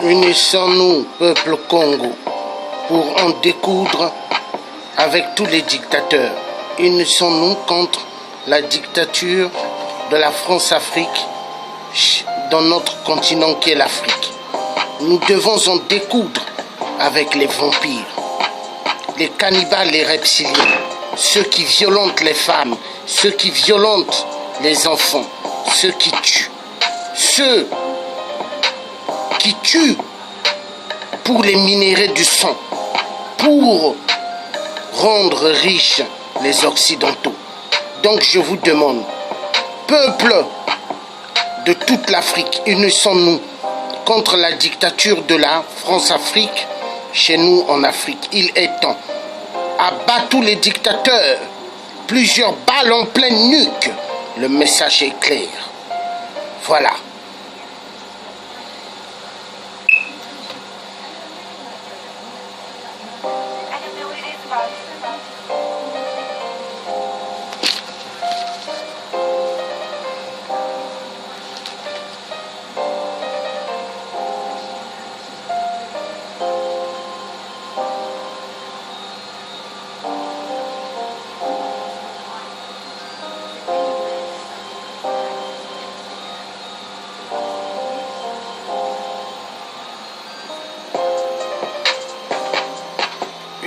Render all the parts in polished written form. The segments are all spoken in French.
Unissons-nous, peuple Congo, pour en découdre avec tous les dictateurs. Unissons-nous contre la dictature de la France-Afrique dans notre continent qui est l'Afrique. Nous devons en découdre avec les vampires, les cannibales, les reptiliens, ceux qui violentent les femmes, ceux qui violentent les enfants, ceux qui tuent pour les minéraux du sang, pour rendre riches les Occidentaux. Donc je vous demande, peuple de toute l'Afrique, unissons-nous contre la dictature de la France-Afrique chez nous en Afrique. Il est temps. Abat tous les dictateurs, plusieurs balles en pleine nuque. Le message est clair. Voilà.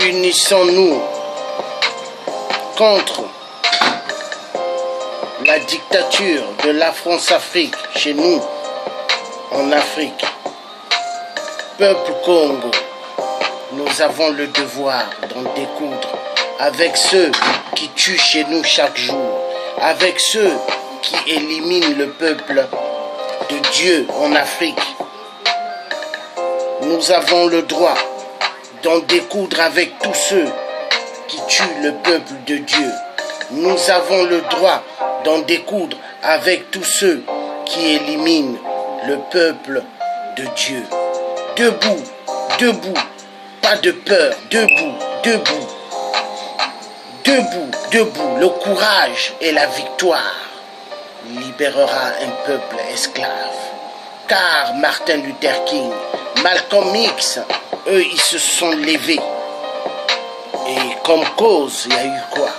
Unissons-nous contre la dictature de la France-Afrique chez nous en Afrique. Peuple Congo, nous avons le devoir d'en découdre avec ceux qui tuent chez nous chaque jour, avec ceux qui éliminent le peuple de Dieu en Afrique. Nous avons le droit d'en découdre avec tous ceux qui tuent le peuple de Dieu. Nous avons le droit d'en découdre avec tous ceux qui éliminent le peuple de Dieu. Debout, debout, pas de peur, debout, debout, debout, debout. Le courage et la victoire libérera un peuple esclave. Car Martin Luther King, Malcolm X, eux, ils se sont levés. Et comme cause, il y a eu quoi?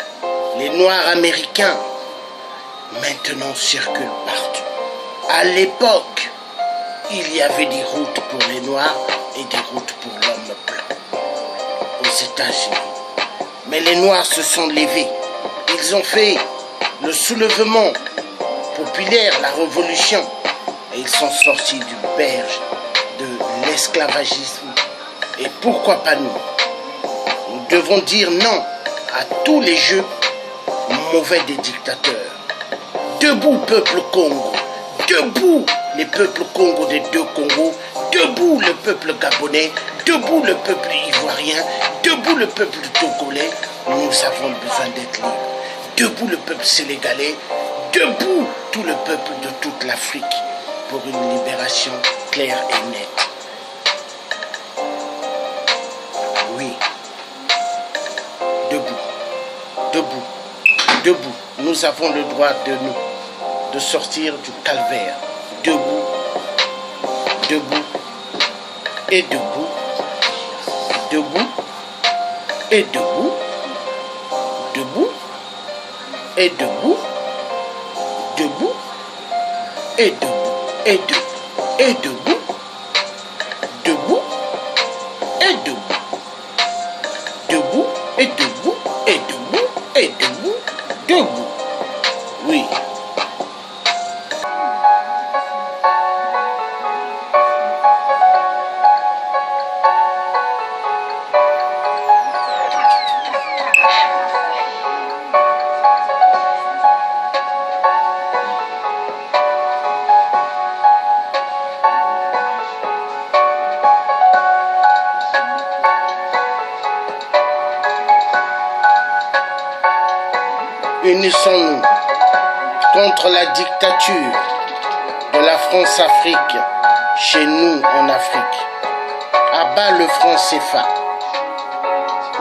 Les Noirs américains, maintenant circulent partout. À l'époque, il y avait des routes pour les Noirs et des routes pour l'homme blanc aux États-Unis. Mais les Noirs se sont levés. Ils ont fait le soulèvement populaire, la révolution. Et ils sont sortis du berge de l'esclavagisme. Et pourquoi pas nous? Nous devons dire non à tous les jeux mauvais des dictateurs. Debout, peuple Congo. Debout, les peuples Congo des deux Congos. Debout, le peuple gabonais. Debout, le peuple ivoirien. Debout, le peuple togolais. Nous avons besoin d'être libres. Debout, le peuple sénégalais. Debout, tout le peuple de toute l'Afrique pour une libération claire et nette. Oui. Debout. Debout. Debout. Nous avons le droit de sortir du calvaire. Debout. Debout. Et debout. Debout. Et debout. Debout. Et debout. Debout. Et debout. Et debout. Et debout. Debout. Et debout. Debout. Et debout. Et debout. Et debout. Debout. Oui. Unissons-nous contre la dictature de la France-Afrique chez nous en Afrique. Abat le franc CFA.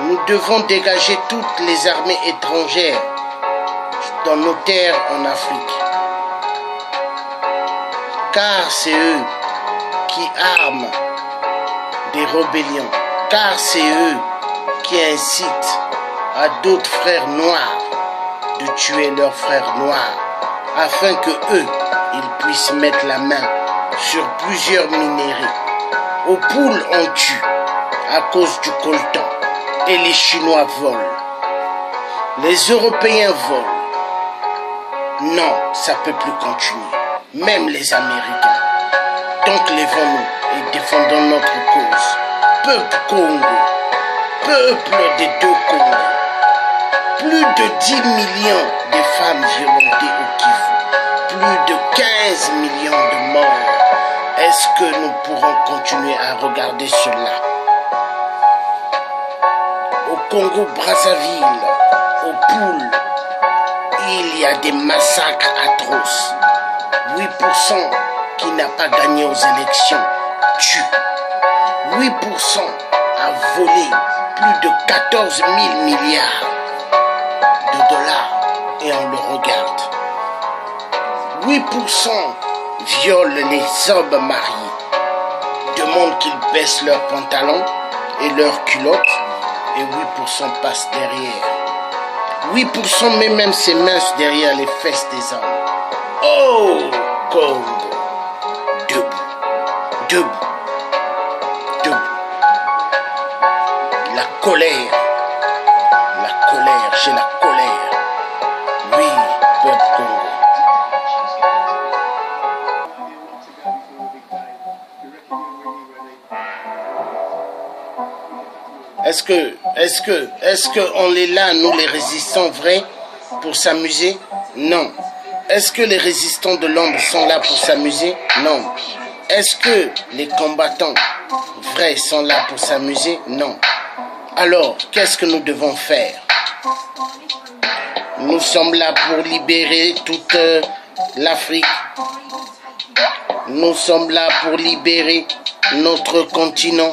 Nous devons dégager toutes les armées étrangères dans nos terres en Afrique. Car c'est eux qui arment des rébellions, car c'est eux qui incitent à d'autres frères noirs de tuer leurs frères noirs, afin que eux, ils puissent mettre la main sur plusieurs minéraux. Aux poules on tue à cause du coltan, et les Chinois volent. Les Européens volent. Non, ça ne peut plus continuer. Même les Américains. Donc lèvons-nous et défendons notre cause. Peuple Congo, peuple des deux Congos. Plus de 10 millions de femmes violentées au Kivu. Plus de 15 millions de morts. Est-ce que nous pourrons continuer à regarder cela? Au Congo-Brazzaville, aux poules, il y a des massacres atroces. 8% qui n'a pas gagné aux élections tue. 8% a volé plus de 14 000 milliards de dollars et on le regarde. 8% violent les hommes mariés, demandent qu'ils baissent leurs pantalons et leurs culottes et 8% passent derrière. 8% met même ses mains derrière les fesses des hommes. Oh, Congo, debout, debout, debout. La colère, j'ai la colère. Oui, peuple Congo. Est-ce que on est là, nous les résistants vrais, pour s'amuser? Non. Est-ce que les résistants de l'ombre sont là pour s'amuser? Non. Est-ce que les combattants vrais sont là pour s'amuser? Non. Alors, qu'est-ce que nous devons faire? Nous sommes là pour libérer toute l'Afrique. Nous sommes là pour libérer notre continent.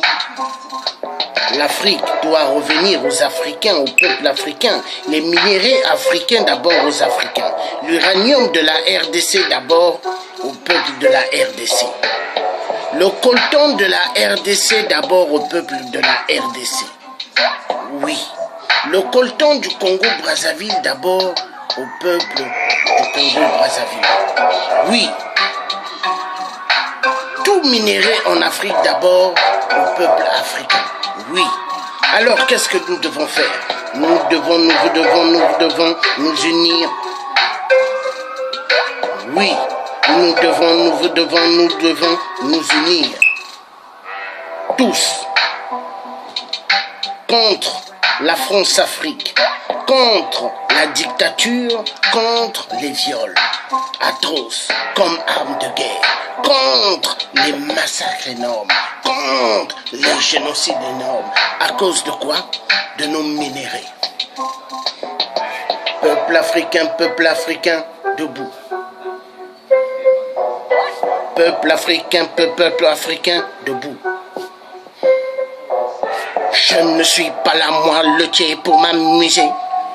L'Afrique doit revenir aux Africains, au peuple africain. Les minéraux africains d'abord aux Africains. L'uranium de la RDC d'abord au peuple de la RDC. Le coltan de la RDC d'abord au peuple de la RDC. Oui. Le coltan du Congo-Brazzaville d'abord au peuple du Congo-Brazzaville. Oui. Tout minerai en Afrique d'abord au peuple africain. Oui. Alors, qu'est-ce que nous devons faire? Nous devons nous unir. Oui. Nous devons nous unir. Tous. Contre la France-Afrique. Contre la dictature. Contre les viols atroces comme armes de guerre. Contre les massacres énormes. Contre les génocides énormes. À cause de quoi? De nos minéraux. Peuple africain, debout. Peuple africain, debout. Je ne suis pas là, moi, le tiers pour m'amuser.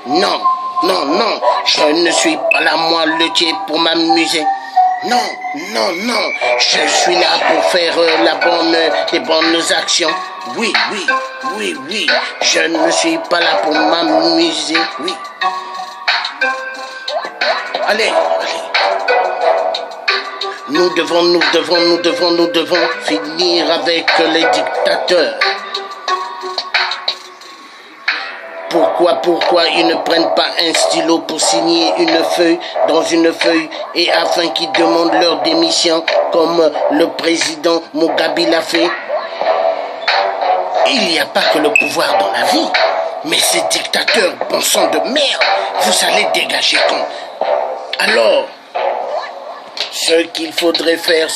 Non, non, non, je ne suis pas là, moi, le tiers pour m'amuser. Non, non, non, je suis là pour faire les bonnes actions. Oui, oui, oui, oui, je ne suis pas là pour m'amuser, oui. Allez, allez. Nous devons finir avec les dictateurs. Pourquoi ils ne prennent pas un stylo pour signer une feuille dans une feuille et afin qu'ils demandent leur démission comme le président Mugabe l'a fait? Il n'y a pas que le pouvoir dans la vie, mais ces dictateurs, bon sang de merde, vous allez dégager quand? Alors, ce qu'il faudrait faire,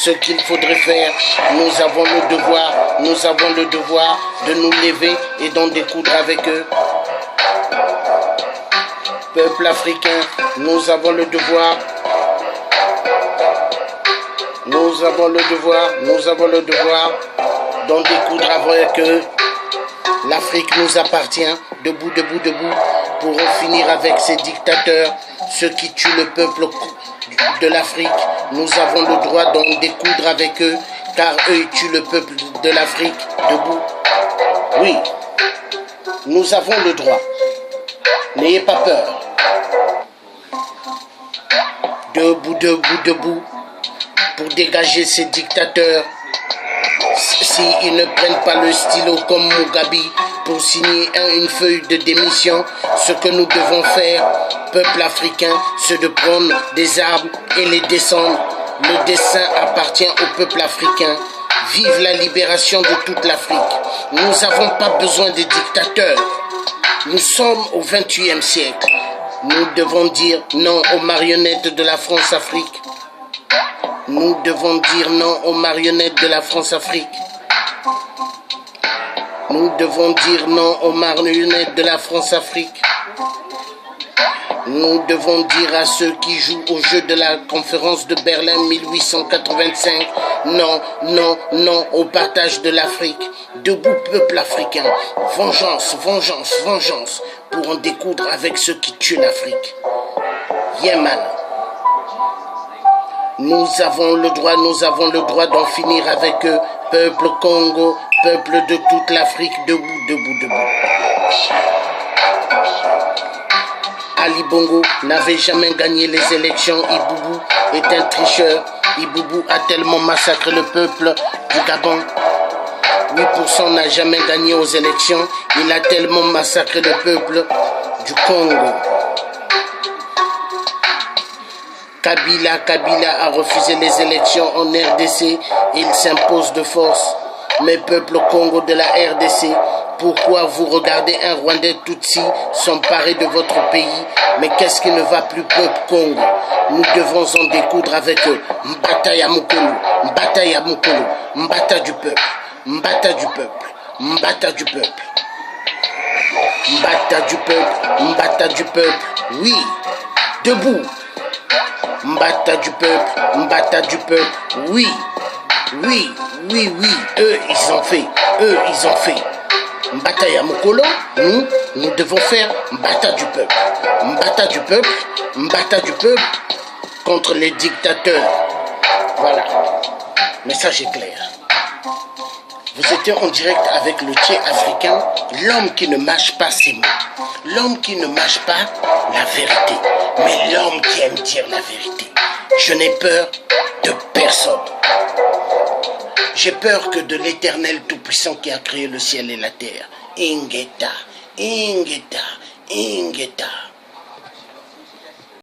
nous avons le devoir de nous lever et d'en découdre avec eux. Peuple africain, nous avons le devoir d'en découdre avec eux. L'Afrique nous appartient, debout, debout, debout, pour en finir avec ces dictateurs, ceux qui tuent le peuple de l'Afrique. Nous avons le droit d'en découdre avec eux, car eux ils tuent le peuple de l'Afrique debout. Oui, nous avons le droit. N'ayez pas peur. Debout, debout, debout, pour dégager ces dictateurs. S'ils ne prennent pas le stylo comme Mugabe pour signer une feuille de démission, ce que nous devons faire, peuple africain, c'est de prendre des arbres et les descendre. Le destin appartient au peuple africain. Vive la libération de toute l'Afrique. Nous n'avons pas besoin de dictateurs. Nous sommes au XXIe siècle. Nous devons dire non aux marionnettes de la France-Afrique. Nous devons dire non aux marionnettes de la France-Afrique. Nous devons dire non aux marionnettes de la France-Afrique. Nous devons dire à ceux qui jouent au jeu de la conférence de Berlin 1885, non, non, non au partage de l'Afrique. Debout peuple africain, vengeance, vengeance, vengeance, pour en découdre avec ceux qui tuent l'Afrique. Yémen. Nous avons le droit d'en finir avec eux. Peuple Congo, peuple de toute l'Afrique, debout, debout, debout. Ali Bongo n'avait jamais gagné les élections. Iboubou est un tricheur. Iboubou a tellement massacré le peuple du Gabon. 8% n'a jamais gagné aux élections. Il a tellement massacré le peuple du Congo. Kabila a refusé les élections en RDC. Il s'impose de force. Mais peuple Congo de la RDC, pourquoi vous regardez un Rwandais Tutsi s'emparer de votre pays? Mais qu'est-ce qui ne va plus, peuple Congo? Nous devons en découdre avec eux. Mbata ya Mukulu, Mbata ya Mukulu, Mbata du peuple, Mbata du peuple, Mbata du peuple. Mbata du peuple, Mbata du peuple, oui, debout. Mbata du peuple, oui, oui, oui, oui, eux ils ont fait, Mbata ya Mukolo, nous devons faire Mbata du peuple, Mbata du peuple contre les dictateurs. Voilà, message est clair. Vous étiez en direct avec le Tché africain, l'homme qui ne mâche pas ses mots, l'homme qui ne mâche pas la vérité, mais l'homme qui aime dire la vérité. Je n'ai peur de personne. J'ai peur que de l'Éternel Tout-Puissant qui a créé le ciel et la terre. Ingeta, Ingeta, Ingeta.